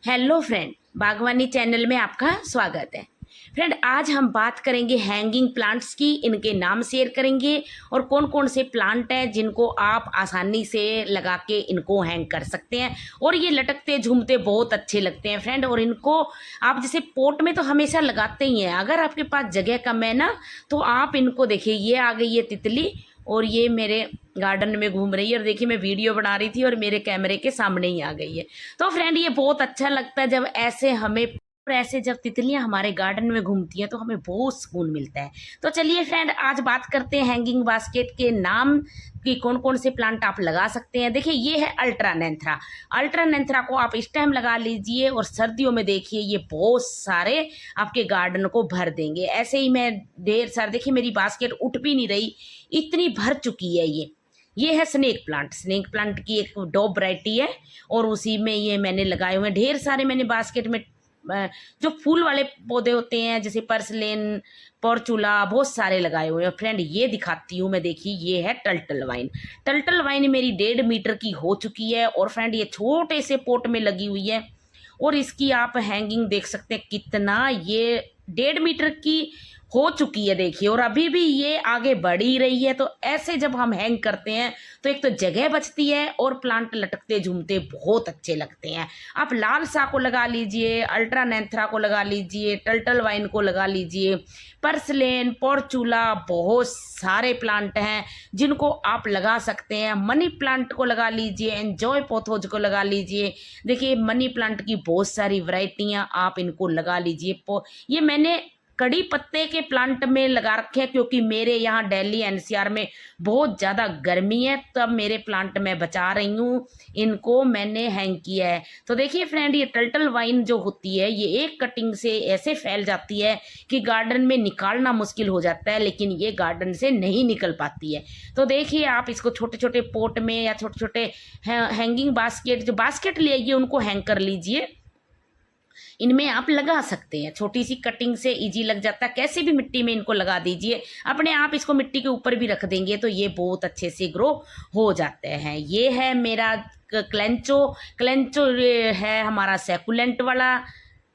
Hello friend, बागवानी channel में आपका स्वागत है। फ्रेंड, आज हम बात करेंगे हैंगिंग प्लांट्स की। इनके नाम शेयर करेंगे और कौन कौन से प्लांट हैं जिनको आप आसानी से लगा के इनको हैंग कर सकते हैं और ये लटकते झूमते बहुत अच्छे लगते हैं फ्रेंड। और इनको आप जैसे पोट में तो हमेशा लगाते ही हैं, अगर आपके पास जगह कम है ना तो आप इनको देखिए, ये आ गई है तितली और ये मेरे गार्डन में घूम रही है और देखिए मैं वीडियो बना रही थी और मेरे कैमरे के सामने ही आ गई है। तो फ्रेंड, ये बहुत अच्छा लगता है जब ऐसे हमें और ऐसे जब तितलियां हमारे गार्डन में घूमती हैं तो हमें बहुत सुकून मिलता है। तो चलिए फ्रेंड, आज बात करते हैं हैंगिंग बास्केट के नाम कि कौन कौन से प्लांट आप लगा सकते हैं। देखिए, ये है अल्ट्रानेंथ्रा। अल्ट्रानेंथ्रा को आप इस टाइम लगा लीजिए और सर्दियों में देखिए ये बहुत सारे आपके गार्डन को भर देंगे। ऐसे ही मैं ढेर सारे, देखिए मेरी बास्केट उठ भी नहीं रही, इतनी भर चुकी है ये है स्नेक प्लांट। स्नेक प्लांट की एक डॉब वैरायटी है और उसी में ये मैंने लगाए हुए हैं ढेर सारे। मैंने बास्केट में जो फूल वाले पौधे होते हैं जैसे पर्सलेन, पोर्चुला, बहुत सारे लगाए हुए हैं। फ्रेंड, ये दिखाती हूँ मैं, देखिए ये है टर्टल वाइन। टर्टल वाइन मेरी 1.5 मीटर की हो चुकी है और फ्रेंड ये छोटे से पोट में लगी हुई है और इसकी आप हैंगिंग देख सकते हैं कितना ये 1.5 मीटर की हो चुकी है देखिए, और अभी भी ये आगे बढ़ ही रही है। तो ऐसे जब हम हैंग करते हैं तो एक तो जगह बचती है और प्लांट लटकते झूमते बहुत अच्छे लगते हैं। आप लाल सा को लगा लीजिए, अल्ट्रानेंथ्रा को लगा लीजिए, टर्टल वाइन को लगा लीजिए, पर्सलेन, पोर्चुला, बहुत सारे प्लांट हैं जिनको आप लगा सकते हैं। मनी प्लांट को लगा लीजिए, एंजॉय पोथोज को लगा लीजिए। देखिए मनी प्लांट की बहुत सारी वैरायटियां, आप इनको लगा लीजिए। ये मैंने कड़ी पत्ते के प्लांट में लगा रखे हैं क्योंकि मेरे यहाँ दिल्ली एनसीआर में बहुत ज़्यादा गर्मी है, तब मेरे प्लांट मैं बचा रही हूँ, इनको मैंने हैंग किया है। तो देखिए फ्रेंड, ये टर्टल वाइन जो होती है ये एक कटिंग से ऐसे फैल जाती है कि गार्डन में निकालना मुश्किल हो जाता है, लेकिन ये गार्डन से नहीं निकल पाती है। तो देखिए आप इसको छोटे छोटे पोट में या छोटे छोटे हैंगिंग बास्केट, जो बास्केट ले आइए उनको हैंग कर लीजिए, इनमें आप लगा सकते हैं। छोटी सी कटिंग से इजी लग जाता है, कैसे भी मिट्टी में इनको लगा दीजिए। अपने आप इसको मिट्टी के ऊपर भी रख देंगे तो ये बहुत अच्छे से ग्रो हो जाते हैं। ये है मेरा क्लेंचो। क्लेंचो ये है हमारा सैकुलेंट वाला।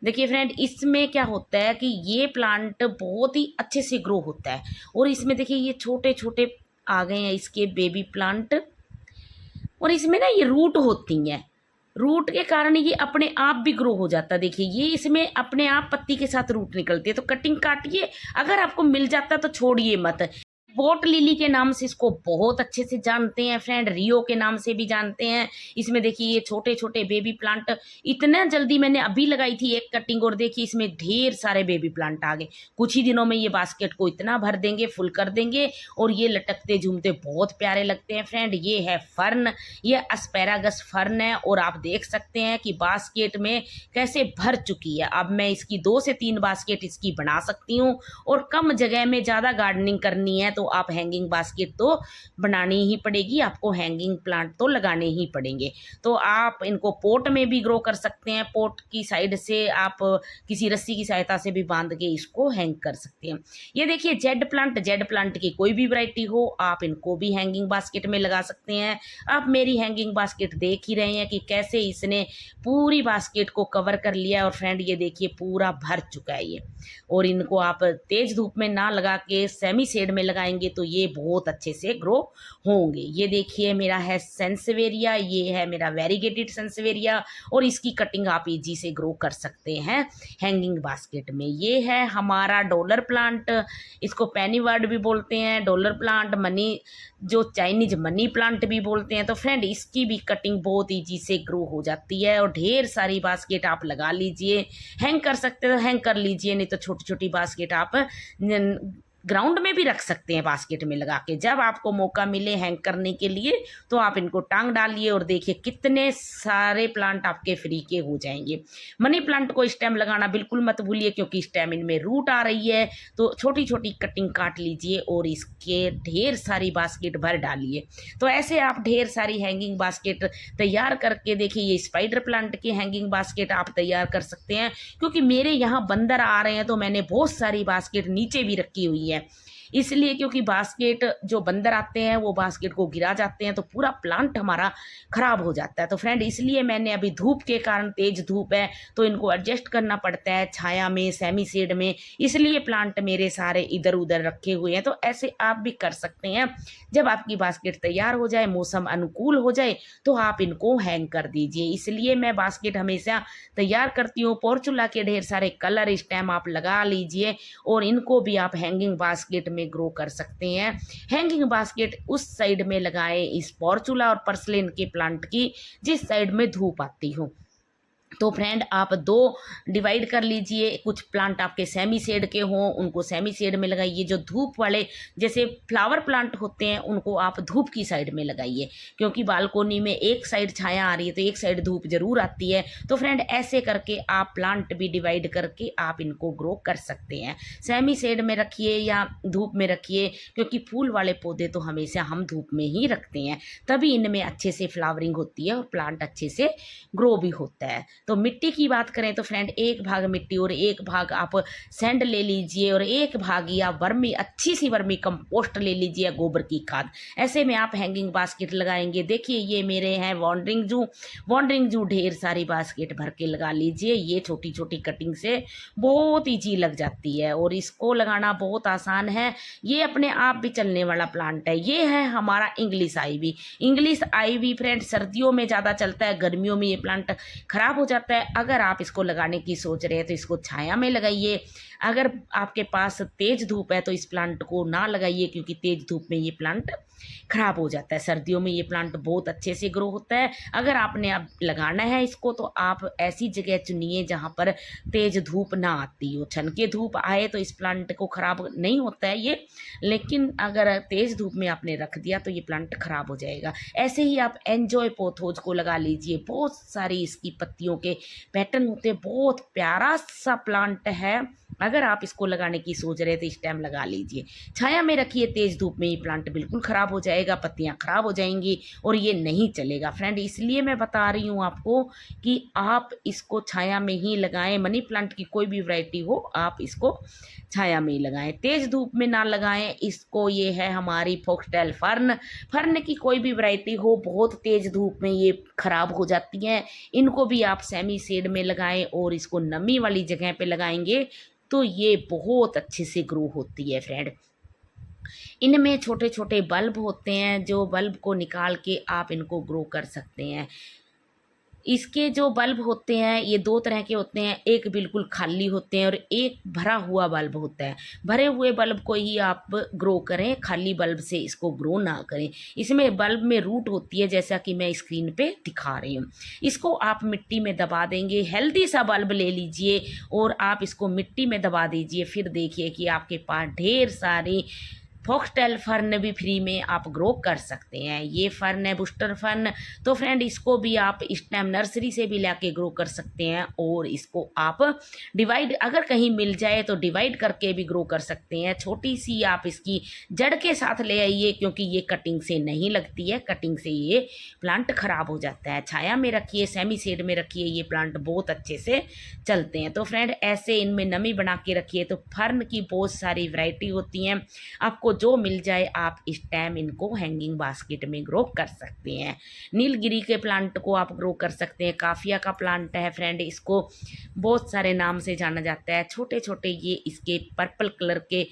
देखिए फ्रेंड, इसमें क्या होता है कि ये प्लांट बहुत ही अच्छे से ग्रो होता है और इसमें देखिए ये छोटे छोटे आ गए हैं इसके बेबी प्लांट, और इसमें ना ये रूट होती हैं। रूट के कारण ये अपने आप भी ग्रो हो जाता है। देखिए ये इसमें अपने आप पत्ती के साथ रूट निकलती है। तो कटिंग काटिए, अगर आपको मिल जाता तो छोड़िए मत। वॉट लिली के नाम से इसको बहुत अच्छे से जानते हैं फ्रेंड, रियो के नाम से भी जानते हैं। इसमें देखिए ये छोटे छोटे बेबी प्लांट, इतना जल्दी मैंने अभी लगाई थी एक कटिंग और देखिए इसमें ढेर सारे बेबी प्लांट आ गए। कुछ ही दिनों में ये बास्केट को इतना भर देंगे, फुल कर देंगे और ये लटकते झूमते बहुत प्यारे लगते हैं फ्रेंड। ये है फर्न, ये एस्पैरागस फर्न है और आप देख सकते हैं कि बास्केट में कैसे भर चुकी है। अब मैं इसकी 2 से 3 बास्केट इसकी बना सकती हूँ और कम जगह में ज़्यादा गार्डनिंग करनी है तो आप हैंगिंग बास्केट तो बनानी ही पड़ेगी, आपको हैंगिंग प्लांट तो लगाने ही पड़ेंगे। तो आप इनको पोट में भी ग्रो कर सकते हैं, पोट की साइड से आप किसी रस्सी की सहायता से भी बांध के इसको हैंग कर सकते हैं। ये देखिए जेड प्लांट, जेड प्लांट की कोई भी वैरायटी हो आप इनको भी हैंगिंग बास्केट में लगा सकते हैं। आप मेरी हैंगिंग बास्केट देख ही रहे हैं कि कैसे इसने पूरी बास्केट को कवर कर लिया और फ्रेंड ये देखिए पूरा भर चुका है ये। और इनको आप तेज धूप में ना लगा के सेमी शेड में लगाएंगे तो ये बहुत अच्छे से ग्रो होंगे। ये देखिए मेरा है सेंसवेरिया, ये है मेरा वेरीगेटेड सेंसवेरिया और इसकी कटिंग आप इजी से ग्रो कर सकते हैं हैंगिंग बास्केट में। ये है हमारा डॉलर प्लांट, इसको पेनीवर्ड भी बोलते हैं, डॉलर प्लांट, मनी, जो चाइनीज मनी प्लांट भी बोलते हैं। तो फ्रेंड इसकी भी कटिंग बहुत ईजी से ग्रो हो जाती है और ढेर सारी बास्केट आप लगा लीजिए। हैंग कर सकते हो हैंग कर लीजिए, नहीं तो छोटी छोटी बास्केट आप ग्राउंड में भी रख सकते हैं बास्केट में लगा के। जब आपको मौका मिले हैंग करने के लिए तो आप इनको टांग डालिए और देखिए कितने सारे प्लांट आपके फ्री के हो जाएंगे। मनी प्लांट को इस टाइम लगाना बिल्कुल मत भूलिए क्योंकि इस टाइम इनमें रूट आ रही है। तो छोटी छोटी कटिंग काट लीजिए और इसके ढेर सारी बास्केट भर डालिए। तो ऐसे आप ढेर सारी हैंगिंग बास्केट तैयार करके देखिए, ये स्पाइडर प्लांट की हैंगिंग बास्केट आप तैयार कर सकते हैं क्योंकि मेरे यहाँ बंदर आ रहे हैं तो मैंने बहुत सारी बास्केट नीचे भी रखी हुई है। इसलिए क्योंकि बास्केट जो बंदर आते हैं वो बास्केट को गिरा जाते हैं तो पूरा प्लांट हमारा ख़राब हो जाता है। तो फ्रेंड इसलिए मैंने अभी धूप के कारण, तेज़ धूप है तो इनको एडजस्ट करना पड़ता है छाया में, सेमी शेड में, इसलिए प्लांट मेरे सारे इधर उधर रखे हुए हैं। तो ऐसे आप भी कर सकते हैं। जब आपकी बास्केट तैयार हो जाए, मौसम अनुकूल हो जाए तो आप इनको हैंग कर दीजिए। इसलिए मैं बास्केट हमेशा तैयार करती हूँ। पोर्चुला के ढेर सारे कलर स्टेम आप लगा लीजिए और इनको भी आप हैंगिंग बास्केट में ग्रो कर सकते हैं। हैंगिंग बास्केट उस साइड में लगाएं इस पोर्चुला और पर्सलिन के प्लांट की जिस साइड में धूप आती हो। तो फ्रेंड आप दो डिवाइड कर लीजिए। कुछ प्लांट आपके सेमी शेड के हों उनको सेमी शेड में लगाइए। जो धूप वाले जैसे फ्लावर प्लांट होते हैं उनको आप धूप की साइड में लगाइए, क्योंकि बालकोनी में एक साइड छाया आ रही है तो एक साइड धूप जरूर आती है। तो फ्रेंड ऐसे करके आप प्लांट भी डिवाइड करके आप इनको ग्रो कर सकते हैं। सेमी शेड में रखिए या धूप में रखिए, क्योंकि फूल वाले पौधे तो हमेशा हम धूप में ही रखते हैं, तभी इनमें अच्छे से फ्लावरिंग होती है और प्लांट अच्छे से ग्रो भी होता है। तो मिट्टी की बात करें तो फ्रेंड एक भाग मिट्टी और एक भाग आप सैंड ले लीजिए और एक भाग या वर्मी, अच्छी सी वर्मी कंपोस्ट ले लीजिए, गोबर की खाद। ऐसे में आप हैंगिंग बास्केट लगाएंगे। देखिए ये मेरे हैं वॉन्डरिंग जू ढेर सारी बास्केट भर के लगा लीजिए। ये छोटी छोटी कटिंग से बहुत ईजी लग जाती है और इसको लगाना बहुत आसान है। ये अपने आप भी चलने वाला प्लांट है। ये है हमारा इंग्लिश आईवी फ्रेंड सर्दियों में ज़्यादा चलता है, गर्मियों में ये प्लांट खराब हो जाता है। अगर आप इसको लगाने की सोच रहे हैं तो इसको छाया में लगाइए। अगर आपके पास तेज धूप है तो इस प्लांट को ना लगाइए, क्योंकि तेज धूप में ये प्लांट खराब हो जाता है। सर्दियों में ये प्लांट बहुत अच्छे से ग्रो होता है। अगर आपने अब लगाना है इसको तो आप ऐसी जगह चुनिए जहाँ पर तेज धूप ना आती हो। छन के धूप आए तो इस प्लांट को खराब नहीं होता है ये, लेकिन अगर तेज धूप में आपने रख दिया तो ये प्लांट खराब हो जाएगा। ऐसे ही आप एंजॉय पोथोज को लगा लीजिए। बहुत सारी इसकी पत्तियों के पैटर्न होते हैं, बहुत प्यारा सा प्लांट है। अगर आप इसको लगाने की सोच रहे तो इस टाइम लगा लीजिए। छाया में रखिए, तेज धूप में ये प्लांट बिल्कुल खराब हो जाएगा, पत्तियां खराब हो जाएंगी और ये नहीं चलेगा फ्रेंड। इसलिए मैं बता रही हूँ आपको कि आप इसको छाया में ही लगाएं। मनी प्लांट की कोई भी वैरायटी हो आप इसको छाया में ही लगाएं, तेज धूप में ना लगाएं इसको। ये है हमारी फॉक्सटेल फर्न की कोई भी वैरायटी हो, बहुत तेज धूप में ये खराब हो जाती हैं। इनको भी आप सेमी शेड में लगाएं और इसको नमी वाली जगह पे लगाएंगे तो ये बहुत अच्छे से ग्रो होती है फ्रेंड। इनमें छोटे छोटे बल्ब होते हैं, जो बल्ब को निकाल के आप इनको ग्रो कर सकते हैं। इसके जो बल्ब होते हैं ये दो तरह के होते हैं, एक बिल्कुल खाली होते हैं और एक भरा हुआ बल्ब होता है। भरे हुए बल्ब को ही आप ग्रो करें, खाली बल्ब से इसको ग्रो ना करें। इसमें बल्ब में रूट होती है, जैसा कि मैं स्क्रीन पे दिखा रही हूँ। इसको आप मिट्टी में दबा देंगे। हेल्दी सा बल्ब ले लीजिए और आप इसको मिट्टी में दबा दीजिए। फिर देखिए कि आपके पास ढेर सारी फॉक्सटेल फर्न भी फ्री में आप ग्रो कर सकते हैं। ये फर्न है बूस्टर फर्न। तो फ्रेंड इसको भी आप इस टाइम नर्सरी से भी लाके ग्रो कर सकते हैं और इसको आप डिवाइड, अगर कहीं मिल जाए तो डिवाइड करके भी ग्रो कर सकते हैं। छोटी सी आप इसकी जड़ के साथ ले आइए, क्योंकि ये कटिंग से नहीं लगती है, कटिंग से ये प्लांट खराब हो जाता है। छाया में रखिए, सेमी शेड में रखिए, ये प्लांट बहुत अच्छे से चलते हैं। तो फ्रेंड ऐसे इनमें नमी बना के रखिए। तो फर्न की बहुत सारी वैरायटी होती हैं, आपको जो मिल जाए आप इस टाइम इनको हैंगिंग बास्केट में ग्रो कर सकते हैं। नीलगिरी के प्लांट को आप ग्रो कर सकते हैं। काफिया का प्लांट है फ्रेंड, इसको बहुत सारे नाम से जाना जाता है। छोटे छोटे ये इसके पर्पल कलर के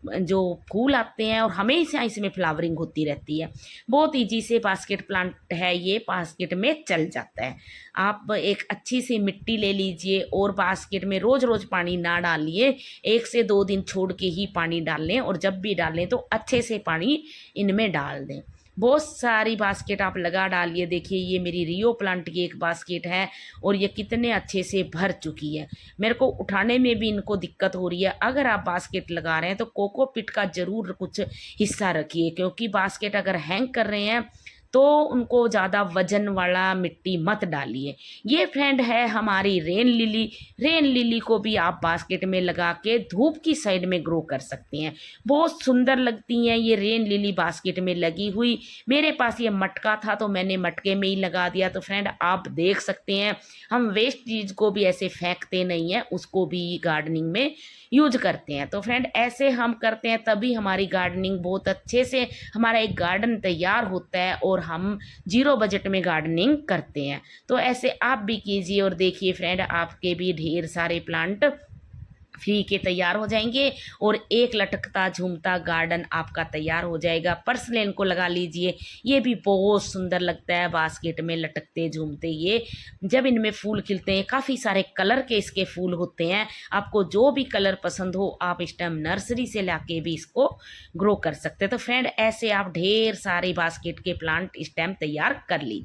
जो फूल आते हैं और हमेशा इसमें फ्लावरिंग होती रहती है। बहुत ईजी से बास्केट प्लांट है, ये बास्केट में चल जाता है। आप एक अच्छी सी मिट्टी ले लीजिए और बास्केट में रोज़ रोज़ पानी ना डालिए, 1 से 2 दिन छोड़ के ही पानी डाल लें और जब भी डालें तो अच्छे से पानी इनमें डाल दें। बहुत सारी बास्केट आप लगा डालिए। देखिए ये मेरी रियो प्लांट की एक बास्केट है और ये कितने अच्छे से भर चुकी है। मेरे को उठाने में भी इनको दिक्कत हो रही है। अगर आप बास्केट लगा रहे हैं तो कोकोपीट का ज़रूर कुछ हिस्सा रखिए, क्योंकि बास्केट अगर हैंग कर रहे हैं तो उनको ज़्यादा वजन वाला मिट्टी मत डालिए। ये फ्रेंड है हमारी रेन लिली। रेन लिली को भी आप बास्केट में लगा के धूप की साइड में ग्रो कर सकती हैं, बहुत सुंदर लगती हैं ये रेन लिली बास्केट में लगी हुई। मेरे पास ये मटका था तो मैंने मटके में ही लगा दिया। तो फ्रेंड आप देख सकते हैं हम वेस्ट चीज़ को भी ऐसे फेंकते नहीं हैं, उसको भी गार्डनिंग में यूज करते हैं। तो फ्रेंड ऐसे हम करते हैं तभी हमारी गार्डनिंग बहुत अच्छे से, हमारा एक गार्डन तैयार होता है और हम जीरो बजट में गार्डनिंग करते हैं। तो ऐसे आप भी कीजिए और देखिए फ्रेंड आपके भी ढेर सारे प्लांट फ्री के तैयार हो जाएंगे और एक लटकता झूमता गार्डन आपका तैयार हो जाएगा। पर्सलेन को लगा लीजिए, ये भी बहुत सुंदर लगता है बास्केट में लटकते झूमते। ये जब इनमें फूल खिलते हैं, काफ़ी सारे कलर के इसके फूल होते हैं। आपको जो भी कलर पसंद हो आप इस टाइम नर्सरी से लाके भी इसको ग्रो कर सकते हैं। तो फ्रेंड ऐसे आप ढेर सारे बास्केट के प्लांट इस टाइम तैयार कर लीजिए।